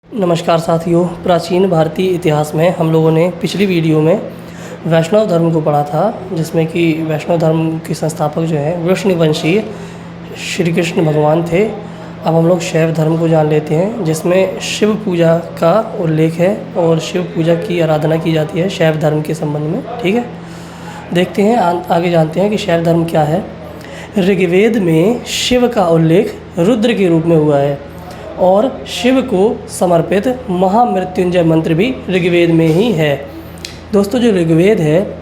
नमस्कार साथियों, प्राचीन भारतीय इतिहास में हम लोगों ने पिछली वीडियो में वैष्णव धर्म को पढ़ा था, जिसमें कि वैष्णव धर्म के संस्थापक जो हैं विष्णुवंशी श्री कृष्ण भगवान थे। अब हम लोग शैव धर्म को जान लेते हैं, जिसमें शिव पूजा का उल्लेख है और शिव पूजा की आराधना की जाती है शैव धर्म के संबंध में। ठीक है, देखते हैं आगे जानते हैं कि शैव धर्म क्या है। ऋग्वेद में शिव का उल्लेख रुद्र के रूप में हुआ है और शिव को समर्पित महामृत्युंजय मंत्र भी ऋग्वेद में ही है। दोस्तों, जो ऋग्वेद है,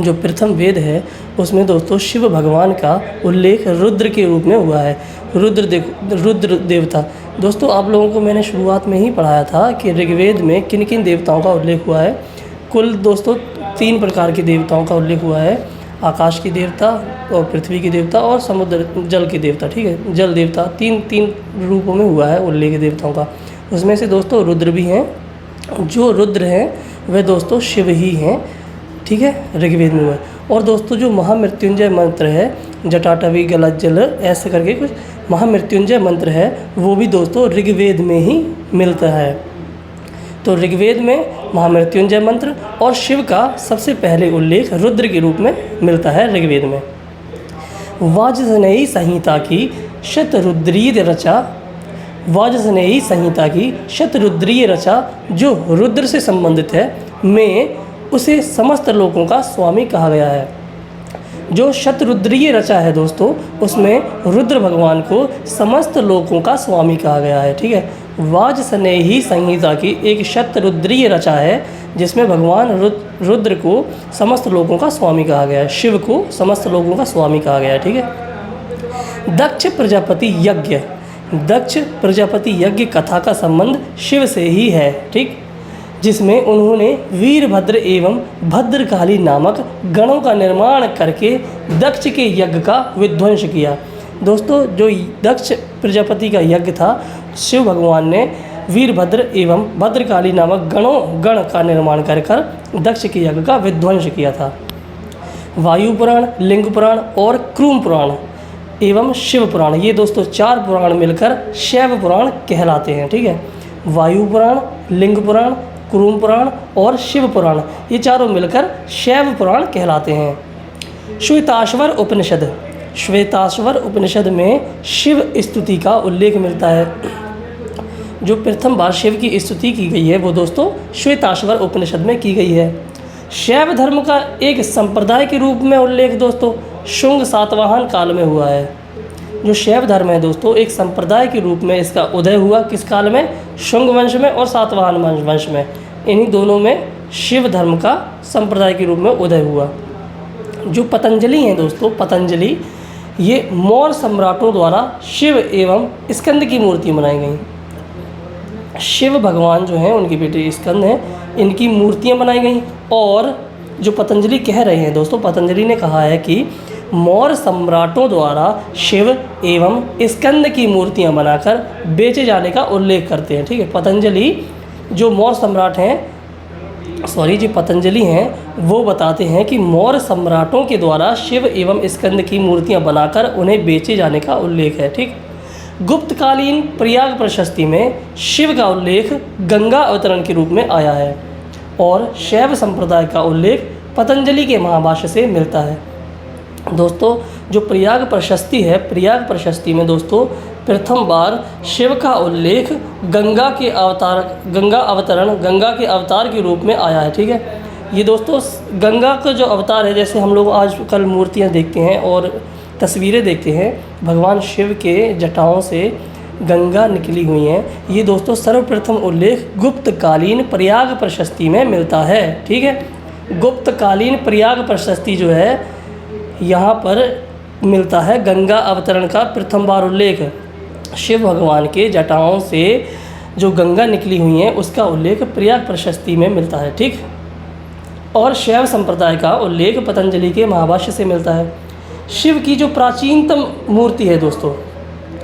जो प्रथम वेद है, उसमें दोस्तों शिव भगवान का उल्लेख रुद्र के रूप में हुआ है। रुद्र देवता। दोस्तों, आप लोगों को मैंने शुरुआत में ही पढ़ाया था कि ऋग्वेद में किन किन देवताओं का उल्लेख हुआ है। कुल दोस्तों 3 प्रकार के देवताओं का उल्लेख हुआ है, आकाश की देवता और पृथ्वी की देवता और समुद्र जल की देवता। ठीक है, जल देवता तीन रूपों में हुआ है उल्लेख देवताओं का। उसमें से दोस्तों रुद्र भी हैं। जो रुद्र हैं वे दोस्तों शिव ही हैं। ठीक है, ऋग्वेद में हुआ है। और दोस्तों जो महामृत्युंजय मंत्र है, जटाटवी गलत जल ऐसे करके कुछ महामृत्युंजय मंत्र है, वो भी दोस्तों ऋग्वेद में ही मिलता है। तो ऋग्वेद में महामृत्युंजय मंत्र और शिव का सबसे पहले उल्लेख रुद्र के रूप में मिलता है ऋग्वेद में। वाजसनेयी संहिता की शतरुद्रीय रचा जो रुद्र से संबंधित है, में उसे समस्त लोकों का स्वामी कहा गया है। जो शतरुद्रीय रचा है दोस्तों, उसमें रुद्र भगवान को समस्त लोकों का स्वामी कहा गया है। ठीक है, वाजसनेयी संहिता की एक शतरुद्रीय रचा है, जिसमें भगवान रुद्र को समस्त लोगों का स्वामी कहा गया है, शिव को समस्त लोगों का स्वामी कहा गया है। ठीक है, दक्ष प्रजापति यज्ञ कथा का संबंध शिव से ही है। ठीक, जिसमें उन्होंने वीरभद्र एवं भद्रकाली नामक गणों का निर्माण करके दक्ष के यज्ञ का विध्वंस किया। दोस्तों, जो दक्ष प्रजापति का यज्ञ था, शिव भगवान ने वीरभद्र एवं भद्रकाली नामक गण का निर्माण कर दक्ष के यज्ञ का विध्वंस किया था। वायु पुराण, लिंग पुराण और क्रूम पुराण एवं शिव पुराण, ये दोस्तों 4 पुराण मिलकर शैव पुराण कहलाते हैं। ठीक है, वायु पुराण, लिंग पुराण, क्रूम पुराण और शिव पुराण, ये चारों मिलकर शैव पुराण कहलाते हैं। श्वेताश्वर उपनिषद में शिव स्तुति का उल्लेख मिलता है। जो प्रथम बार शिव की स्तुति की गई है, वो दोस्तों श्वेताश्वर उपनिषद में की गई है। शैव धर्म का एक संप्रदाय के रूप में उल्लेख दोस्तों शुंग सातवाहन काल में हुआ है। जो शैव धर्म है दोस्तों, एक संप्रदाय के रूप में इसका उदय हुआ किस काल में? शुंग वंश में और सातवाहन वंश में। इन्हीं दोनों में शिव धर्म का संप्रदाय के रूप में उदय हुआ। जो पतंजलि हैं दोस्तों, पतंजलि ये मौर्य सम्राटों द्वारा शिव एवं स्कंद की मूर्ति बनाई गई। शिव भगवान जो हैं, उनके बेटे स्कंद हैं, इनकी मूर्तियां बनाई गई। और जो पतंजलि कह रहे हैं दोस्तों, पतंजलि ने कहा है कि मौर्य सम्राटों द्वारा शिव एवं स्कंद की मूर्तियां बनाकर बेचे जाने का उल्लेख करते हैं। ठीक है, पतंजलि जो मौर्य सम्राट हैं, जो पतंजलि हैं, वो बताते हैं कि मौर्य सम्राटों के द्वारा शिव एवं स्कंद की मूर्तियां बनाकर उन्हें बेचे जाने का उल्लेख है। ठीक, गुप्तकालीन प्रयाग प्रशस्ति में शिव का उल्लेख गंगा अवतरण के रूप में आया है और शैव संप्रदाय का उल्लेख पतंजलि के महाभाष्य से मिलता है। दोस्तों, जो प्रयाग प्रशस्ति है, प्रयाग प्रशस्ति में दोस्तों प्रथम बार शिव का उल्लेख गंगा के अवतार के रूप में आया है। ठीक है, ये दोस्तों गंगा का जो अवतार है, जैसे हम लोग आजकल मूर्तियां देखते हैं और तस्वीरें देखते हैं, भगवान शिव के जटाओं से गंगा निकली हुई हैं, ये दोस्तों सर्वप्रथम उल्लेख गुप्तकालीन प्रयाग प्रशस्ति में मिलता है। ठीक है, गुप्तकालीन प्रयाग प्रशस्ति जो है, यहाँ पर मिलता है गंगा अवतरण का प्रथम बार उल्लेख। शिव भगवान के जटाओं से जो गंगा निकली हुई हैं, उसका उल्लेख प्रयाग प्रशस्ति में मिलता है। ठीक, और शैव संप्रदाय का उल्लेख पतंजलि के महाभाष्य से मिलता है। शिव की जो प्राचीनतम मूर्ति है दोस्तों,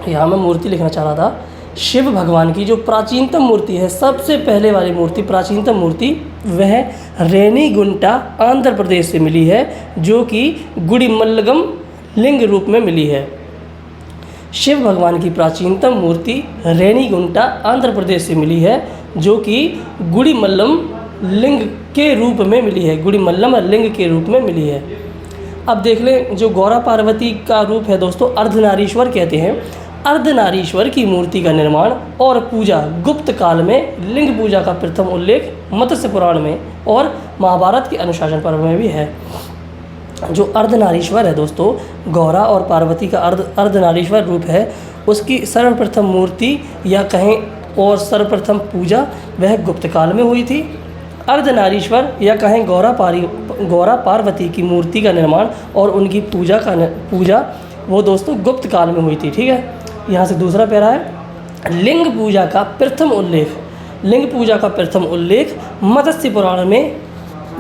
यहाँ मैं मूर्ति लिखना चाह रहा था, शिव भगवान की जो प्राचीनतम मूर्ति है, सबसे पहले वाली मूर्ति, प्राचीनतम मूर्ति, वह रेनीगुंटा आंध्र प्रदेश से मिली है, जो कि गुड़िमल्लगम लिंग रूप में मिली है। शिव भगवान की प्राचीनतम मूर्ति रेनीगुंटा आंध्र प्रदेश से मिली है, जो कि गुड़ीमल्लम लिंग के रूप में मिली है, गुड़ीमल्लम लिंग के रूप में मिली है। अब देख लें, जो गौरा पार्वती का रूप है दोस्तों, अर्धनारीश्वर कहते हैं। अर्धनारीश्वर की मूर्ति का निर्माण और पूजा गुप्त काल में लिंग पूजा का प्रथम उल्लेख मत्स्य पुराण में और महाभारत के अनुशासन पर्व में भी है। जो अर्धनारीश्वर है दोस्तों, गौरा और पार्वती का अर्धनारीश्वर रूप है, उसकी सर्वप्रथम मूर्ति या कहें और सर्वप्रथम पूजा वह गुप्त काल में हुई थी। अर्धनारीश्वर या कहें गौरा पार्वती की मूर्ति का निर्माण और उनकी पूजा वो दोस्तों गुप्त काल में हुई थी। ठीक है, यहाँ से दूसरा पैरा है, लिंग पूजा का प्रथम उल्लेख मत्स्य पुराण में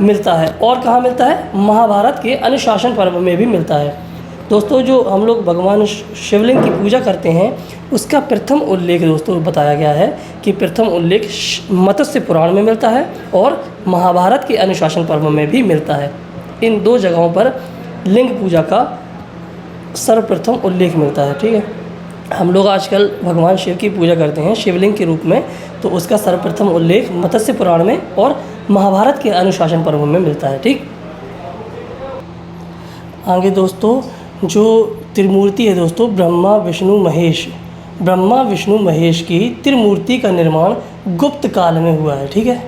मिलता है। और कहाँ मिलता है? महाभारत के अनुशासन पर्व में भी मिलता है। दोस्तों, जो हम लोग भगवान शिवलिंग की पूजा करते हैं, उसका प्रथम उल्लेख दोस्तों बताया गया है कि प्रथम उल्लेख मत्स्य पुराण में मिलता है और महाभारत के अनुशासन पर्व में भी मिलता है। इन दो जगहों पर लिंग पूजा का सर्वप्रथम उल्लेख मिलता है। ठीक है, हम लोग आजकल भगवान शिव की पूजा करते हैं शिवलिंग के रूप में, तो उसका सर्वप्रथम उल्लेख मत्स्य पुराण में और महाभारत के अनुशासन पर्व में मिलता है। ठीक, आगे दोस्तों, जो त्रिमूर्ति है दोस्तों, ब्रह्मा विष्णु महेश की त्रिमूर्ति का निर्माण गुप्त काल में हुआ है। ठीक है,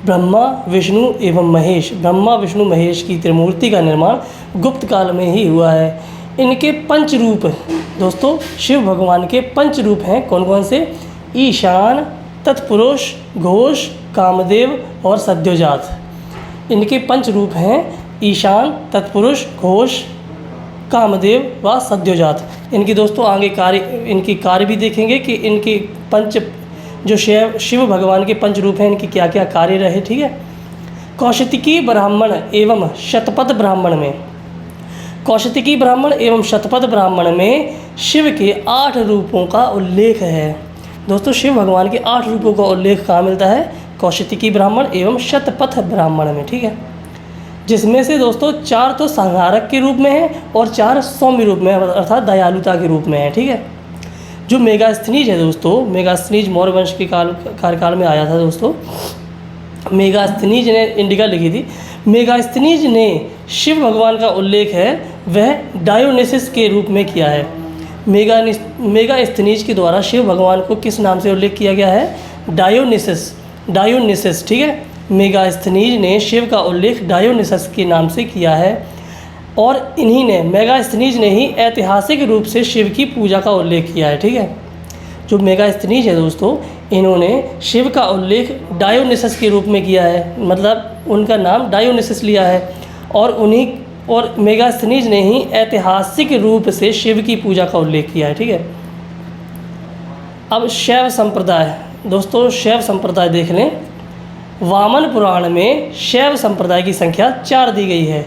ब्रह्मा विष्णु महेश की त्रिमूर्ति का निर्माण गुप्त काल में ही हुआ है। इनके पंच रूप दोस्तों, शिव भगवान के पंच रूप हैं। कौन कौन से? ईशान, तत्पुरुष, घोष, कामदेव और सद्योजात। इनके पंच रूप हैं ईशान, तत्पुरुष, घोष, कामदेव व सद्योजात। इनकी दोस्तों आगे इनकी कार्य भी देखेंगे कि इनके जो शिव भगवान के पंच रूप हैं, इनके क्या क्या कार्य रहे। ठीक है, कौशिकी ब्राह्मण एवं शतपथ ब्राह्मण में शिव के 8 रूपों का उल्लेख है। दोस्तों, शिव भगवान के 8 रूपों का उल्लेख कहाँ मिलता है? कौशिकी ब्राह्मण एवं शतपथ ब्राह्मण में। ठीक है, जिसमें से दोस्तों 4 तो संहारक के रूप में है और 4 सौम्य रूप में अर्थात दयालुता के रूप में है। ठीक है, जो मेगास्थनीज है दोस्तों, मेगास्थनीज मौर्य वंश के कार्यकाल में आया था दोस्तों। मेगास्थनीज ने इंडिका लिखी थी। मेगास्थनीज ने शिव भगवान का उल्लेख है वह डायोनिसिस के रूप में किया है। मेगास्थनीज के द्वारा शिव भगवान को किस नाम से उल्लेख किया गया है? डायोनिसिस। ठीक है, मेगास्थनीज ने शिव का उल्लेख डायोनिसस के नाम से किया है और मेगास्थनीज ने ही ऐतिहासिक रूप से शिव की पूजा का उल्लेख किया है। ठीक है, जो मेगास्थनीज है दोस्तों, इन्होंने शिव का उल्लेख डायोनिसस के रूप में किया है, मतलब उनका नाम डायोनिसस लिया है और मेगास्थनीज ने ही ऐतिहासिक रूप से शिव की पूजा का उल्लेख किया है। ठीक है, अब शैव संप्रदाय दोस्तों, शैव संप्रदाय देख लें। वामन पुराण में शैव संप्रदाय की संख्या 4 दी गई है।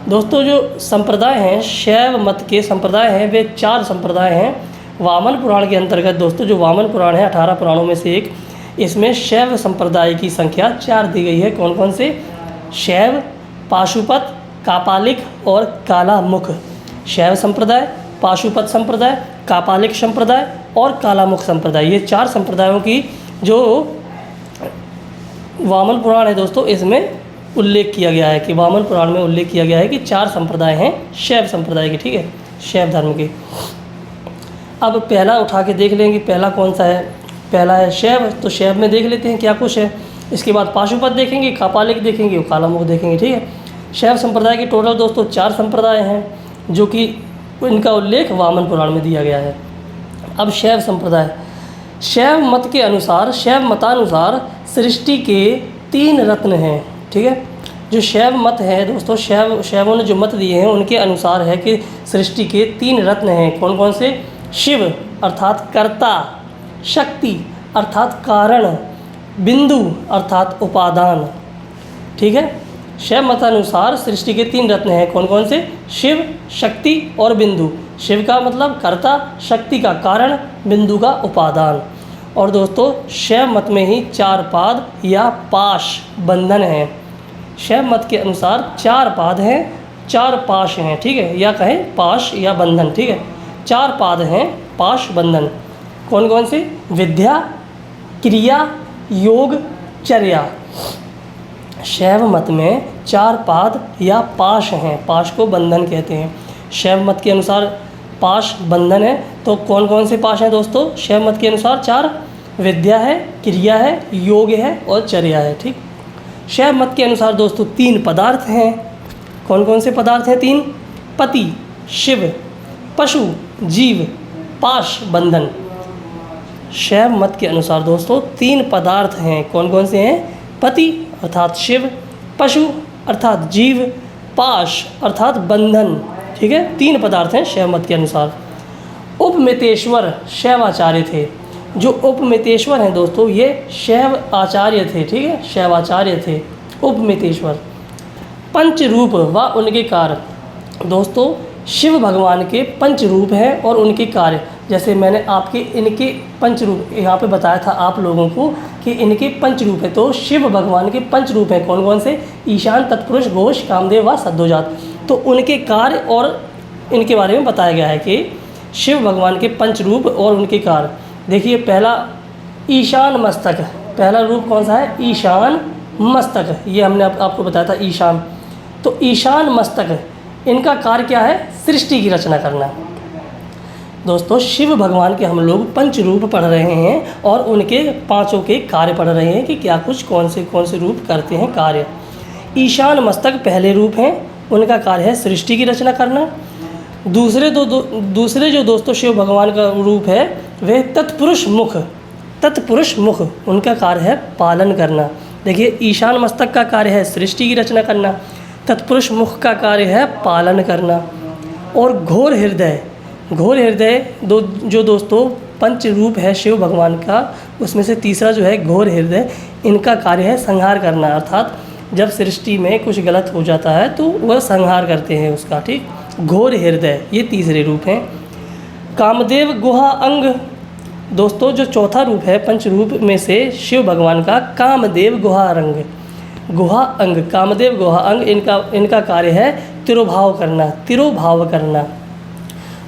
दोस्तों, जो संप्रदाय हैं, शैव मत के संप्रदाय हैं, वे 4 संप्रदाय हैं। वामन पुराण के अंतर्गत दोस्तों, जो वामन पुराण है 18 पुराणों में से एक, इसमें शैव संप्रदाय की संख्या 4 दी गई है। कौन कौन से? शैव, पाशुपत, कापालिक और कालामुख। शैव संप्रदाय, पाशुपत संप्रदाय, कापालिक संप्रदाय और कालामुख संप्रदाय, ये 4 संप्रदायों की जो वामन पुराण है दोस्तों, इसमें उल्लेख किया गया है कि वामन पुराण में उल्लेख किया गया है कि 4 संप्रदाय हैं शैव संप्रदाय के। ठीक है, शैव धर्म के। अब पहला उठा के देख लेंगे, पहला कौन सा है? पहला है शैव। तो शैव में देख लेते हैं क्या कुछ है। इसके बाद पाशुपत देखेंगे, कापालिक देखेंगे और कालामुख देखेंगे। ठीक है, शैव संप्रदाय के टोटल दोस्तों 4 संप्रदाय हैं, जो कि इनका उल्लेख वामन पुराण में दिया गया है। अब शैव संप्रदाय, शैव मतानुसार सृष्टि के 3 रत्न हैं। ठीक है, जो शैव मत है दोस्तों, शैवों ने जो मत दिए हैं उनके अनुसार है कि सृष्टि के 3 रत्न हैं। कौन कौन से? शिव अर्थात कर्ता, शक्ति अर्थात कारण, बिंदु अर्थात उपादान। ठीक है, शैव मतानुसार सृष्टि के 3 रत्न हैं। कौन कौन से? शिव, शक्ति और बिंदु। शिव का मतलब कर्ता, शक्ति का कारण, बिंदु का उपादान। और दोस्तों, शैव मत में ही 4 पाद या पाश बंधन हैं। शैव मत के अनुसार 4 पाद हैं, 4 पाश हैं। ठीक है, या कहें पाश या बंधन। ठीक है, 4 पाद हैं, पाश, बंधन। कौन कौन से? विद्या, क्रिया, योगचर्या। शैव मत में 4 पाद या पाश हैं, पाश को बंधन कहते हैं। शैव मत के अनुसार पाश बंधन है, तो कौन कौन से पाश हैं दोस्तों? शैव मत के अनुसार 4, विद्या है, क्रिया है, योग है और चर्या है। ठीक। शैव मत के अनुसार दोस्तों 3 पदार्थ हैं। कौन कौन से पदार्थ हैं? 3, पति, शिव, पशु, जीव, पाश, बंधन। शैव मत के अनुसार दोस्तों 3 पदार्थ हैं। कौन कौन से हैं? पति अर्थात शिव, पशु अर्थात जीव, पाश अर्थात बंधन। ठीक है, 3 पदार्थ हैं शैव मत के अनुसार। उपमितेश्वर शैवाचार्य थे। जो उपमितेश्वर हैं दोस्तों ये शैव आचार्य थे। ठीक है, शैवाचार्य थे उपमितेश्वर। पंच रूप व उनके कार्य। दोस्तों शिव भगवान के 5 रूप हैं और उनके कार्य, जैसे मैंने आपके इनके 5 रूप यहाँ पे बताया था आप लोगों को कि इनके 5 रूप हैं। तो शिव भगवान के 5 रूप हैं। कौन कौन से? ईशान, तत्पुरुष, घोष, कामदेव व सद्योजात। तो उनके कार्य और इनके बारे में बताया गया है कि शिव भगवान के 5 रूप और उनके कार्य। देखिए, पहला ईशान मस्तक। पहला रूप कौन सा है? ईशान मस्तक। ये हमने आपको बताया था ईशान। तो ईशान मस्तक इनका कार्य क्या है? सृष्टि की रचना करना। दोस्तों शिव भगवान के हम लोग 5 रूप पढ़ रहे हैं और उनके 5 के कार्य पढ़ रहे हैं कि क्या कुछ कौन से रूप करते हैं कार्य। ईशान मस्तक पहले रूप हैं, उनका कार्य है सृष्टि की रचना करना। दूसरे जो दोस्तों शिव भगवान का रूप है वह तत्पुरुष मुख। तत्पुरुष मुख उनका कार्य है पालन करना। देखिए, ईशान मस्तक का कार्य है सृष्टि की रचना करना, तत्पुरुष मुख का कार्य है पालन करना। और घोर हृदय, घोर हृदय जो दोस्तों 5 रूप है शिव भगवान का, उसमें से तीसरा जो है घोर हृदय, इनका कार्य है संहार करना। अर्थात जब सृष्टि में कुछ गलत हो जाता है तो वह संहार करते हैं उसका। ठीक, घोर हृदय ये तीसरे रूप हैं। कामदेव गुहा अंग। दोस्तों जो चौथा रूप है 5 रूप में से शिव भगवान का, कामदेव गुहा अंग। गुहा अंग, कामदेव गुहा अंग, इनका कार्य है तिरोभाव करना, तिरोभाव करना।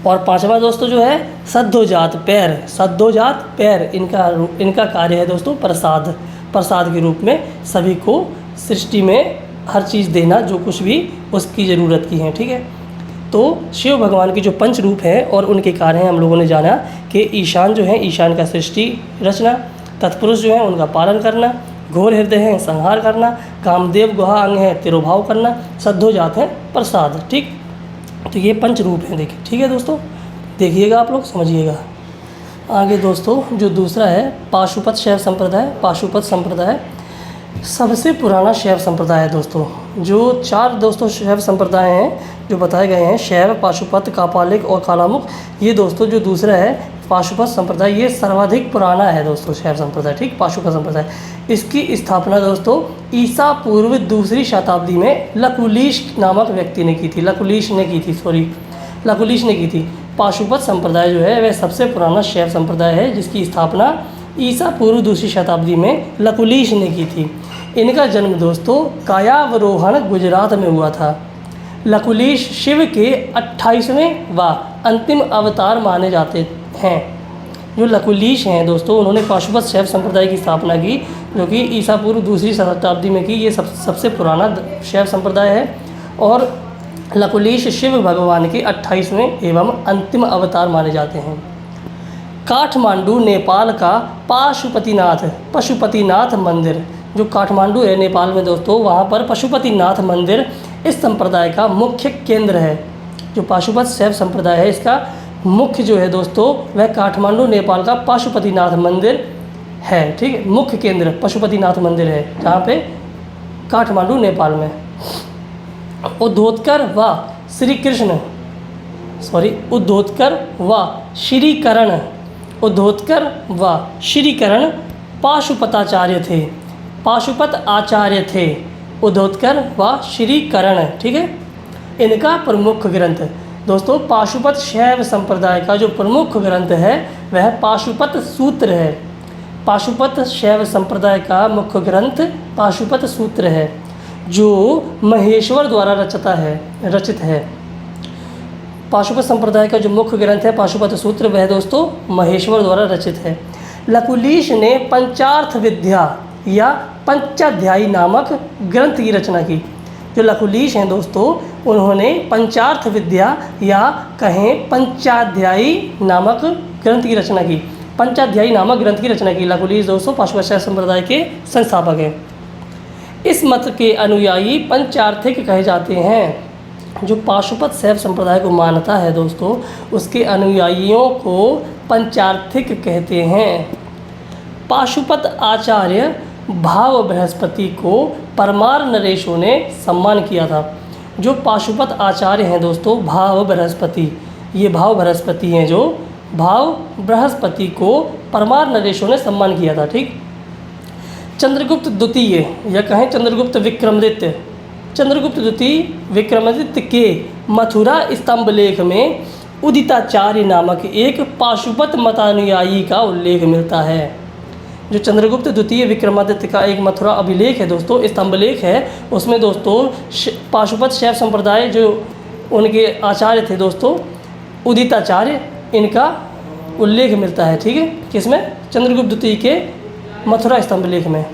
और 5वां दोस्तों जो है सद्योजात पैर। सद्योजात पैर इनका कार्य है दोस्तों प्रसाद। प्रसाद के रूप में सभी को सृष्टि में हर चीज़ देना जो कुछ भी उसकी ज़रूरत की है। ठीक है, तो शिव भगवान के जो 5 रूप हैं और उनके कार्य हैं हम लोगों ने जाना कि ईशान जो है, ईशान का सृष्टि रचना, तत्पुरुष जो है उनका पालन करना, घोर हृदय है संहार करना, कामदेव गुहा अंग है तिरोभाव करना, सद्योजात है प्रसाद। ठीक, तो ये 5 रूप हैं। देखिए, ठीक है दोस्तों, देखिएगा आप लोग, समझिएगा। आगे दोस्तों जो दूसरा है पाशुपत शैव संप्रदाय। पाशुपत संप्रदाय सबसे पुराना शैव संप्रदाय है दोस्तों। जो 4 दोस्तों शैव संप्रदाय हैं जो बताए गए हैं, शैव, पाशुपत, कापालिक और कालामुख, ये दोस्तों जो दूसरा है पाशुपत संप्रदाय, ये सर्वाधिक पुराना है दोस्तों शैव संप्रदाय। ठीक, पाशुपत संप्रदाय, इसकी स्थापना दोस्तों ईसा पूर्व 2री शताब्दी में लकुलीश नामक व्यक्ति ने की थी। लकुलीश ने की थी। पाशुपत संप्रदाय जो है वह सबसे पुराना शैव संप्रदाय है जिसकी स्थापना ईसा पूर्व 2री शताब्दी में लकुलीश ने की थी। इनका जन्म दोस्तों कायावरोहण गुजरात में हुआ था। लकुलीश शिव के 28वें व अंतिम अवतार माने जाते हैं। जो लकुलीश हैं दोस्तों उन्होंने पाशुपत शैव संप्रदाय की स्थापना की जो कि ईसा पूर्व 2री शताब्दी में की। ये सबसे पुराना शैव संप्रदाय है और लकुलीश शिव भगवान के 28वें एवं अंतिम अवतार माने जाते हैं। काठमांडू नेपाल का पशुपतिनाथ मंदिर, जो काठमांडू है नेपाल में दोस्तों, वहाँ पर पशुपतिनाथ मंदिर इस संप्रदाय का मुख्य केंद्र है। जो पाशुपत शैव संप्रदाय है इसका मुख्य जो है दोस्तों वह काठमांडू नेपाल का पशुपतिनाथ मंदिर है। ठीक है, मुख्य केंद्र पशुपतिनाथ मंदिर है जहाँ पे काठमांडू नेपाल में। उद्धोत्कर व श्रीकरण पाशुपताचार्य थे। पाशुपत आचार्य थे उद्धोत्कर व श्रीकरण। ठीक है, इनका प्रमुख ग्रंथ दोस्तों पाशुपत शैव संप्रदाय का जो प्रमुख ग्रंथ है वह पाशुपत सूत्र है। पाशुपत शैव संप्रदाय का मुख्य ग्रंथ पाशुपत सूत्र है जो महेश्वर द्वारा रचित है। पाशुपत संप्रदाय का जो मुख्य ग्रंथ है पाशुपत सूत्र वह दोस्तों महेश्वर द्वारा रचित है। लकुलीश ने पंचार्थ विद्या या पंचाध्यायी नामक ग्रंथ की रचना की। जो लकुलीश हैं दोस्तों, उन्होंने पंचार्थ विद्या या कहें पंचाध्यायी नामक ग्रंथ की रचना की। पंचाध्यायी नामक ग्रंथ की रचना की। लकुलीश दोस्तों पाशुपत शैव संप्रदाय के संस्थापक हैं। इस मत के अनुयायी पंचार्थिक कहे जाते हैं। जो पाशुपत शैव संप्रदाय को मानता है दोस्तों, उसके अनुयायियों को पंचार्थिक कहते हैं। पाशुपत आचार्य भाव बृहस्पति को परमार नरेशों ने सम्मान किया था। जो पाशुपत आचार्य हैं दोस्तों, भाव बृहस्पति, ये भाव बृहस्पति हैं, जो भाव बृहस्पति को परमार नरेशों ने सम्मान किया था। ठीक। चंद्रगुप्त द्वितीय या कहें चंद्रगुप्त विक्रमादित्य, चंद्रगुप्त द्वितीय विक्रमादित्य के मथुरा स्तंभ लेख में उदिताचार्य नामक एक पाशुपत मतानुयायी का उल्लेख मिलता है। जो चंद्रगुप्त द्वितीय विक्रमादित्य का एक मथुरा अभिलेख है दोस्तों, स्तंभ लेख है, उसमें दोस्तों पाशुपत शैव संप्रदाय जो उनके आचार्य थे दोस्तों, उदिताचार्य, इनका उल्लेख मिलता है। ठीक है, किसमें? चंद्रगुप्त द्वितीय के मथुरा स्तंभ लेख में।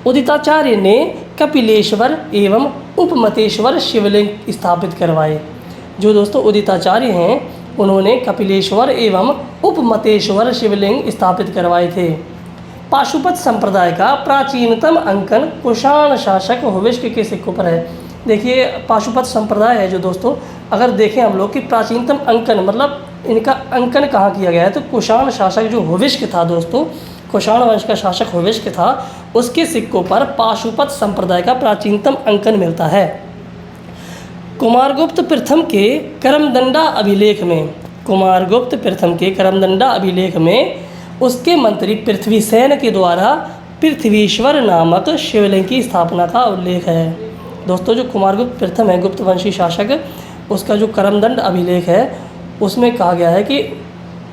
उदिताचार्य ने कपिलेश्वर एवं उपमतेश्वर शिवलिंग स्थापित करवाए। जो दोस्तों उदिताचार्य हैं, उन्होंने कपिलेश्वर एवं उपमतेश्वर शिवलिंग स्थापित करवाए थे। पाशुपत संप्रदाय का प्राचीनतम अंकन कुषाण शासक होविष्क के सिक्कों पर है। देखिए, पाशुपत संप्रदाय है जो दोस्तों, अगर देखें हम लोग कि प्राचीनतम अंकन मतलब इनका अंकन कहाँ किया गया है, तो कुषाण शासक जो होविष्क था दोस्तों, कुषाण वंश का शासक होविष्क था, उसके सिक्कों पर पाशुपत संप्रदाय का प्राचीनतम अंकन मिलता है। कुमारगुप्त प्रथम के करमदंडा अभिलेख में, कुमारगुप्त प्रथम के करमदंडा अभिलेख में उसके मंत्री पृथ्वीसेन के द्वारा पृथ्वीश्वर नामक शिवलिंग की स्थापना का उल्लेख है। दोस्तों जो कुमारगुप्त प्रथम है, गुप्त वंशी शासक, उसका जो करमदंड अभिलेख है उसमें कहा गया है कि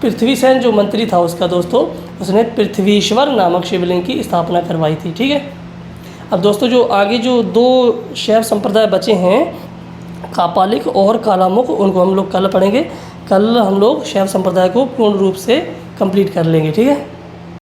पृथ्वीसेन जो मंत्री था उसका दोस्तों, उसने पृथ्वीश्वर नामक शिवलिंग की स्थापना करवाई थी। ठीक है। अब दोस्तों जो आगे जो दो शैव संप्रदाय बचे हैं, कापालिक और कालामुख, उनको हम लोग कल पढ़ेंगे। कल हम लोग शैव संप्रदाय को पूर्ण रूप से कंप्लीट कर लेंगे। ठीक है।